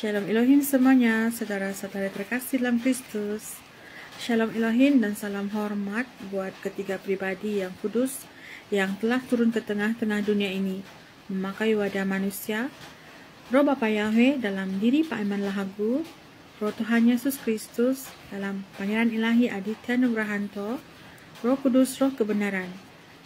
Shalom Elohim semuanya, saudara-saudara terkasih dalam Kristus. Shalom Elohim dan salam hormat buat ketiga pribadi yang kudus yang telah turun ke tengah-tengah dunia ini, memakai wadah manusia, Roh Bapa Yahweh dalam diri Pak Iman Lahagu, Roh Tuhan Yesus Kristus dalam Pangeran Ilahi Aditya Nugrahanto, Roh Kudus Roh Kebenaran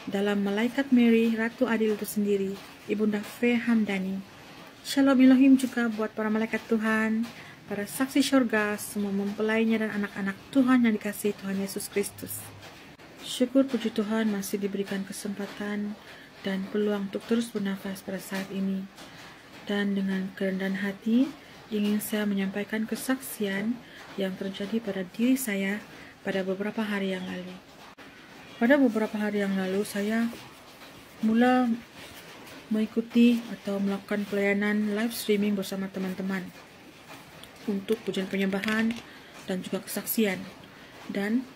dalam Malaikat Mary Ratu Adil itu sendiri, Ibunda Fe Hamdani. Shalom Elohim juga buat para malaikat Tuhan, para saksi syurga, semua mempelainya dan anak-anak Tuhan yang dikasihi Tuhan Yesus Kristus. Syukur puji Tuhan masih diberikan kesempatan dan peluang untuk terus bernafas pada saat ini. Dan dengan kerendahan hati, ingin saya menyampaikan kesaksian yang terjadi pada diri saya pada beberapa hari yang lalu. Pada beberapa hari yang lalu, saya mula mengikuti atau melakukan pelayanan live streaming bersama teman-teman untuk pujian penyembahan dan juga kesaksian. Dan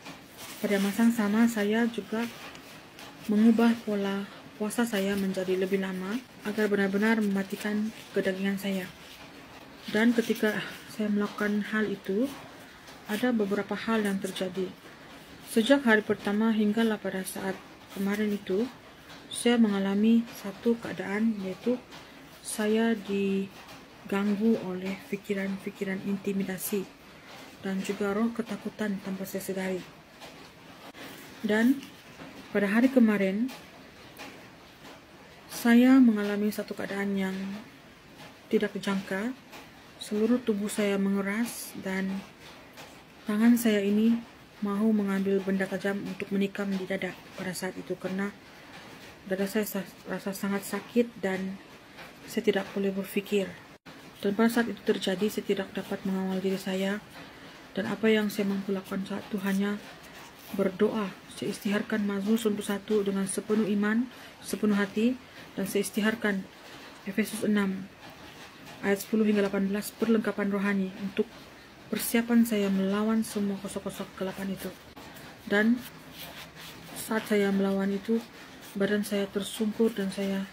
pada masa yang sama saya juga mengubah pola puasa saya menjadi lebih lama agar benar-benar mematikan kedagingan saya. Dan ketika saya melakukan hal itu, ada beberapa hal yang terjadi. Sejak hari pertama hinggalah pada saat kemarin itu, saya mengalami satu keadaan, yaitu saya diganggu oleh pikiran-pikiran intimidasi dan juga roh ketakutan tanpa saya sadari. Dan pada hari kemarin saya mengalami satu keadaan yang tidak dijangka. Seluruh tubuh saya mengeras dan tangan saya ini mau mengambil benda tajam untuk menikam di dada pada saat itu, karena dada saya rasa sangat sakit dan saya tidak boleh berpikir. Dan pada saat itu terjadi, saya tidak dapat mengawal diri saya, dan apa yang saya mampu lakukan saat itu hanya berdoa. Saya istiharkan Mazmur 1 dengan sepenuh iman, sepenuh hati, dan saya istiharkan Efesus 6 ayat 10 hingga 18 perlengkapan rohani untuk persiapan saya melawan semua kosong-kosong kegelapan itu. Dan saat saya melawan itu, badan saya tersungkur dan saya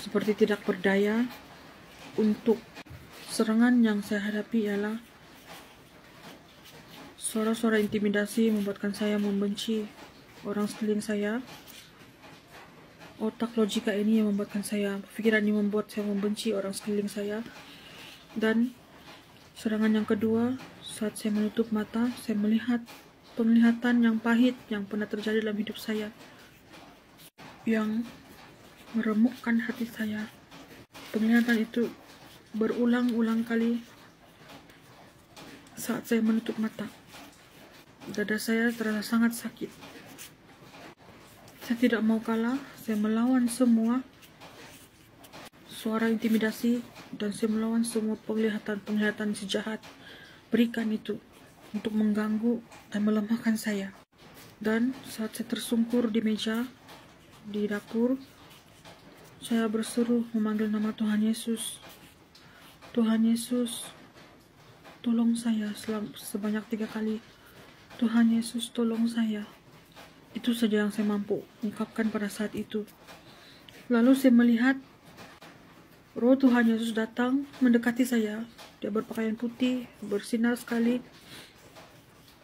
seperti tidak berdaya. Untuk serangan yang saya hadapi ialah suara-suara intimidasi membuatkan saya membenci orang sekeliling saya. Otak logika ini yang membuatkan saya, pikiran ini membuat saya membenci orang sekeliling saya. Dan serangan yang kedua, saat saya menutup mata, saya melihat penglihatan yang pahit yang pernah terjadi dalam hidup saya, yang meremukkan hati saya. Penglihatan itu berulang-ulang kali saat saya menutup mata. Dada saya terasa sangat sakit. Saya tidak mau kalah, saya melawan semua suara intimidasi dan saya melawan semua penglihatan si jahat berikan itu untuk mengganggu dan melemahkan saya. Dan saat saya tersungkur di meja di dapur, saya berseru memanggil nama Tuhan Yesus. Tuhan Yesus, tolong saya sebanyak 3 kali. Tuhan Yesus, tolong saya. Itu saja yang saya mampu ungkapkan pada saat itu. Lalu saya melihat Roh Tuhan Yesus datang mendekati saya. Dia berpakaian putih, bersinar sekali.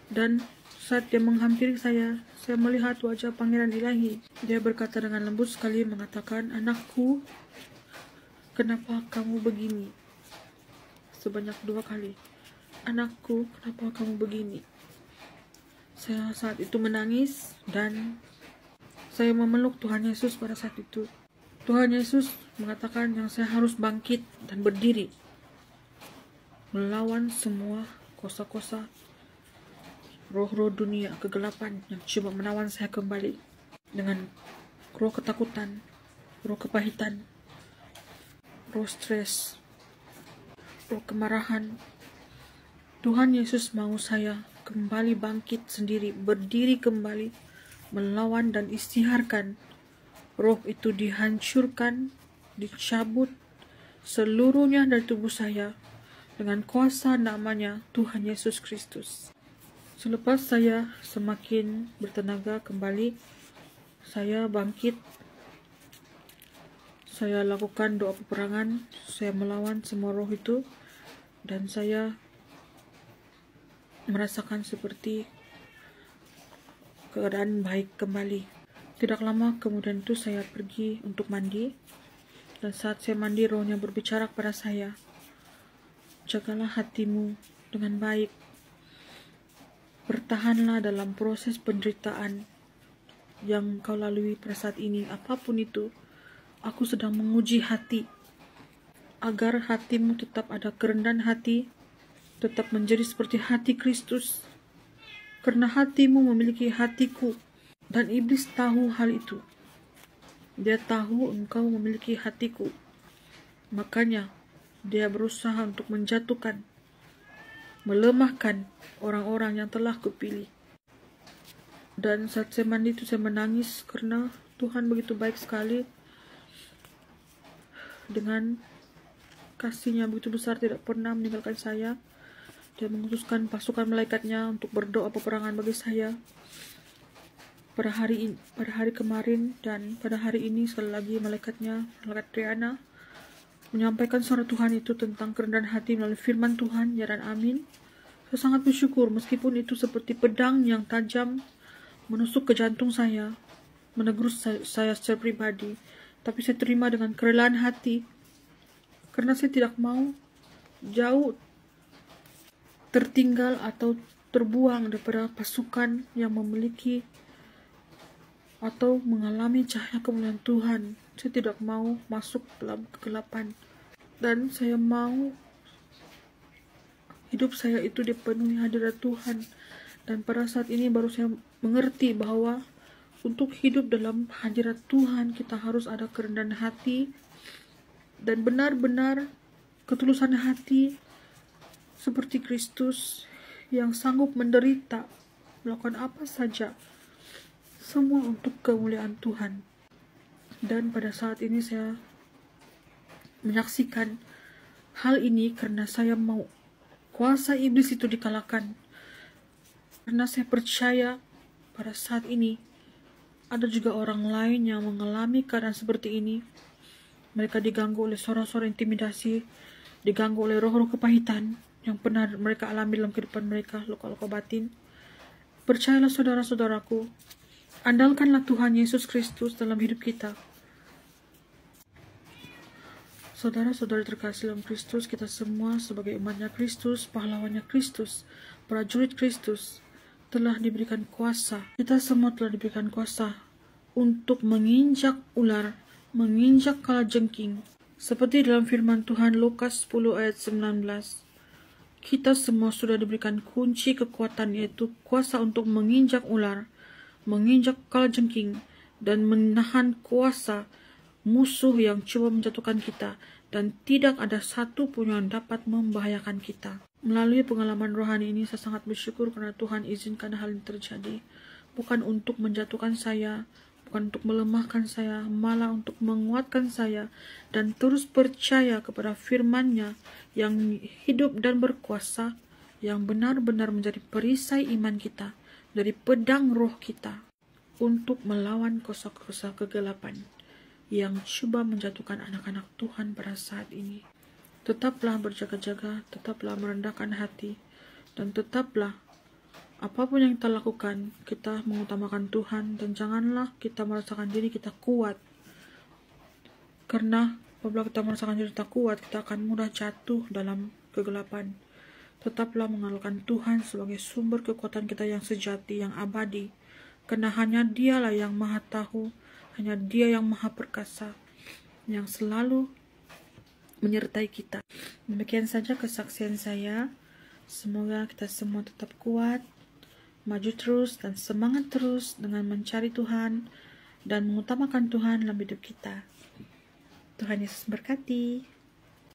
Dan saat dia menghampiri saya melihat wajah Pangeran Ilahi. Dia berkata dengan lembut sekali, mengatakan, "Anakku, kenapa kamu begini?" Sebanyak 2 kali. "Anakku, kenapa kamu begini?" Saya saat itu menangis dan saya memeluk Tuhan Yesus pada saat itu. Tuhan Yesus mengatakan yang saya harus bangkit dan berdiri melawan semua kosa-kosa roh-roh dunia kegelapan yang coba menawan saya kembali dengan roh ketakutan, roh kepahitan, roh stres, roh kemarahan. Tuhan Yesus mau saya kembali bangkit sendiri, berdiri kembali, melawan dan istiharkan roh itu dihancurkan, dicabut seluruhnya dari tubuh saya dengan kuasa namanya Tuhan Yesus Kristus. Selepas saya semakin bertenaga kembali, saya bangkit saya lakukan doa peperangan, saya melawan semua roh itu, dan saya merasakan seperti keadaan baik kembali. Tidak lama kemudian itu saya pergi untuk mandi, dan saat saya mandi rohnya berbicara kepada saya, jagalah hatimu dengan baik, bertahanlah dalam proses penderitaan yang kau lalui pada saat ini. Apapun itu, aku sedang menguji hati, agar hatimu tetap ada kerendahan hati, tetap menjadi seperti hati Kristus, karena hatimu memiliki hatiku, dan iblis tahu hal itu. Dia tahu engkau memiliki hatiku, makanya dia berusaha untuk menjatuhkan, melemahkan orang-orang yang telah kupilih. Dan saat saya mandi itu saya menangis karena Tuhan begitu baik sekali. Dengan kasih-Nya begitu besar, tidak pernah meninggalkan saya. Dia mengutuskan pasukan malaikatnya untuk berdoa peperangan bagi saya pada hari kemarin, dan pada hari ini sekali lagi malaikat Triana menyampaikan suara Tuhan itu tentang kerendahan hati melalui firman Tuhan, ya dan amin. Saya sangat bersyukur meskipun itu seperti pedang yang tajam menusuk ke jantung saya, menegur saya secara pribadi, tapi saya terima dengan kerelaan hati, karena saya tidak mau jauh tertinggal atau terbuang daripada pasukan yang memiliki atau mengalami cahaya kemuliaan Tuhan. Saya tidak mau masuk dalam kegelapan, dan saya mau hidup saya itu dipenuhi hadirat Tuhan. Dan pada saat ini baru saya mengerti bahwa untuk hidup dalam hadirat Tuhan kita harus ada kerendahan hati dan benar-benar ketulusan hati seperti Kristus yang sanggup menderita, melakukan apa saja, semua untuk kemuliaan Tuhan. Dan pada saat ini saya menyaksikan hal ini karena saya mau kuasa iblis itu dikalahkan. Karena saya percaya pada saat ini ada juga orang lain yang mengalami keadaan seperti ini. Mereka diganggu oleh suara-suara intimidasi, diganggu oleh roh-roh kepahitan yang pernah mereka alami dalam kehidupan mereka, luka-luka batin. Percayalah saudara-saudaraku, andalkanlah Tuhan Yesus Kristus dalam hidup kita. Saudara-saudari terkasih dalam Kristus, kita semua sebagai umatnya Kristus, pahlawannya Kristus, prajurit Kristus, telah diberikan kuasa. Kita semua telah diberikan kuasa untuk menginjak ular, menginjak kalajengking. Seperti dalam firman Tuhan Lukas 10 ayat 19. Kita semua sudah diberikan kunci kekuatan, yaitu kuasa untuk menginjak ular, menginjak kalajengking, dan menahan kuasa musuh yang coba menjatuhkan kita, dan tidak ada satu pun yang dapat membahayakan kita. Melalui pengalaman rohani ini, saya sangat bersyukur karena Tuhan izinkan hal ini terjadi. Bukan untuk menjatuhkan saya, bukan untuk melemahkan saya, malah untuk menguatkan saya, dan terus percaya kepada firman-Nya yang hidup dan berkuasa, yang benar-benar menjadi perisai iman kita, dari pedang roh kita, untuk melawan kuasa-kuasa kegelapan yang coba menjatuhkan anak-anak Tuhan pada saat ini. Tetaplah berjaga-jaga, tetaplah merendahkan hati, dan tetaplah apapun yang kita lakukan, kita mengutamakan Tuhan, dan janganlah kita merasakan diri kita kuat. Karena apabila kita merasakan diri kita kuat, kita akan mudah jatuh dalam kegelapan. Tetaplah mengandalkan Tuhan sebagai sumber kekuatan kita yang sejati, yang abadi, karena hanya Dialah yang maha tahu, hanya Dia yang maha perkasa, yang selalu menyertai kita. Demikian saja kesaksian saya. Semoga kita semua tetap kuat, maju terus, dan semangat terus dengan mencari Tuhan dan mengutamakan Tuhan dalam hidup kita. Tuhan Yesus berkati.